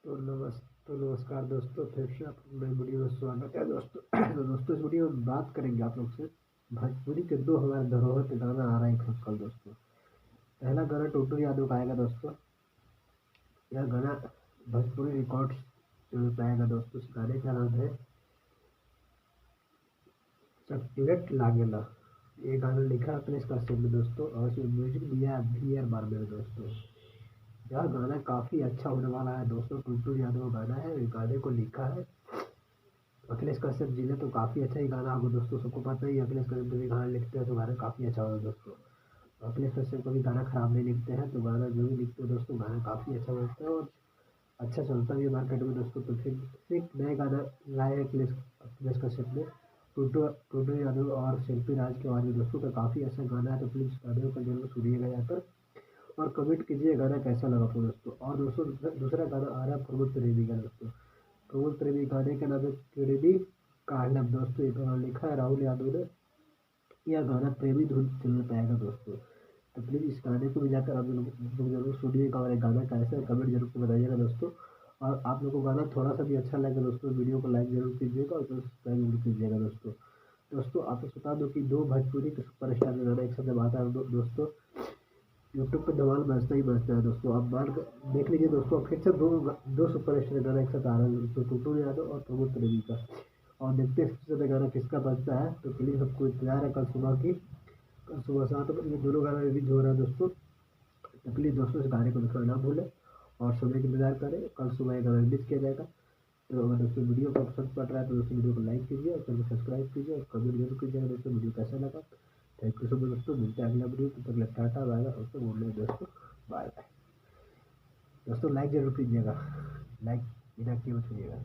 तो नमस्कार दोस्तों, फिर से आप नई वीडियो में स्वागत है दोस्तों। तो दोस्तों, इस वीडियो में बात करेंगे आप लोग से भोजपुरी के दो हमारे धरोहर के गाना आ रहा है कल दोस्तों। पहला गाना टुटू यादव का आएगा दोस्तों। यह गाना भोजपुरी रिकॉर्ड्स चैनल पे आएगा दोस्तों। इस गाने का नाम है चॉकलेट लागेला। ये गाना लिखा है अपने इसका में दोस्तों, और इसमें म्यूजिक दिया है VR बार्बर दोस्तों। यह गाना काफ़ी अच्छा होने वाला है दोस्तों। टुटू यादव गाना है, ये गाने को लिखा है अखिलेश कश्यप जी ने। तो काफ़ी अच्छा ही गाना होगा दोस्तों। सबको पता ही अखिलेश कश्यप जो भी गाना लिखते हैं तो गाना काफ़ी अच्छा होगा दोस्तों। अखिलेश कश्यप कभी गाना खराब नहीं लिखते हैं, तो गाना जो भी लिखते हैं दोस्तों गाना काफ़ी अच्छा बनता है और अच्छा चलता भी है मार्केट में दोस्तों। तो फिर एक नया गाना लाए हैं अखिलेश कश्यप ने टुटू टुटू यादव और शिल्पी राज के आवाज़ में दोस्तों। तो काफ़ी अच्छा गाना है, तो प्लीज़ गाने को जरूर सुनिएगा जाकर और कमेंट कीजिए गाना कैसा लगा आपको दोस्तों। और दोस्तों दूसरा गाना आ रहा है प्रमोद त्रिवेदी का दोस्तों। प्रमोद त्रिवेदी गाने का नाम है त्रिवेदी कांडम दोस्तों। ये गाना लिखा है राहुल यादव ने। यह गाना प्रेमी धुन चैनल पे आएगा दोस्तों। तो प्लीज़ इस गाने को भी जाकर आप लोग जरूर सुनिएगा और ये गाना कैसा है कमेंट जरूर बताइएगा दोस्तों। और आप लोग को गाना थोड़ा सा भी अच्छा लगे दोस्तों, वीडियो को लाइक जरूर कीजिएगा और सब्सक्राइब जरूर कीजिएगा दोस्तों। दोस्तों आपको बता दूं कि दो भोजपुरी के सुपरस्टार का गाना एक साथ जब आता है दोस्तों, यूट्यूब पे धमाल बजता ही बजता है दोस्तों। आप मान कर देख लीजिए दोस्तों, फिर से दो सुपरस्टार गाना एक साथ आ रहा है दोस्तों, टुटू यादव और प्रमोद त्रिवेदी का। और देखते हैं सबसे ज़्यादा गाना किसका बजता है। तो प्लीज़ सबको इंतजार है कल सुबह की। कल सुबह 7 बजे ये दोनों गाना रिलीज हो रहा है दोस्तों। तो प्लीज़ दोस्तों इस गाने को देखना ना भूलें और समय का इंतजार करें। कल सुबह ये गाना रिलीज किया जाएगा। तो अगर दोस्तों वीडियो को पसंद पड़ रहा है तो दोस्तों वीडियो को लाइक कीजिए और चैनल को सब्सक्राइब कीजिए और कमेंट जरूर कीजिएगा दोस्तों वीडियो कैसा लगा। थैंक यू सो मच दोस्तों। मिलते हैं अगला वीडियो, तब तक के लिए टाटा बाय बाय दोस्तों। बोल रहे दोस्तों बाय बाय दोस्तों। लाइक जरूर कीजिएगा, लाइक बिना किए मत कीजिएगा।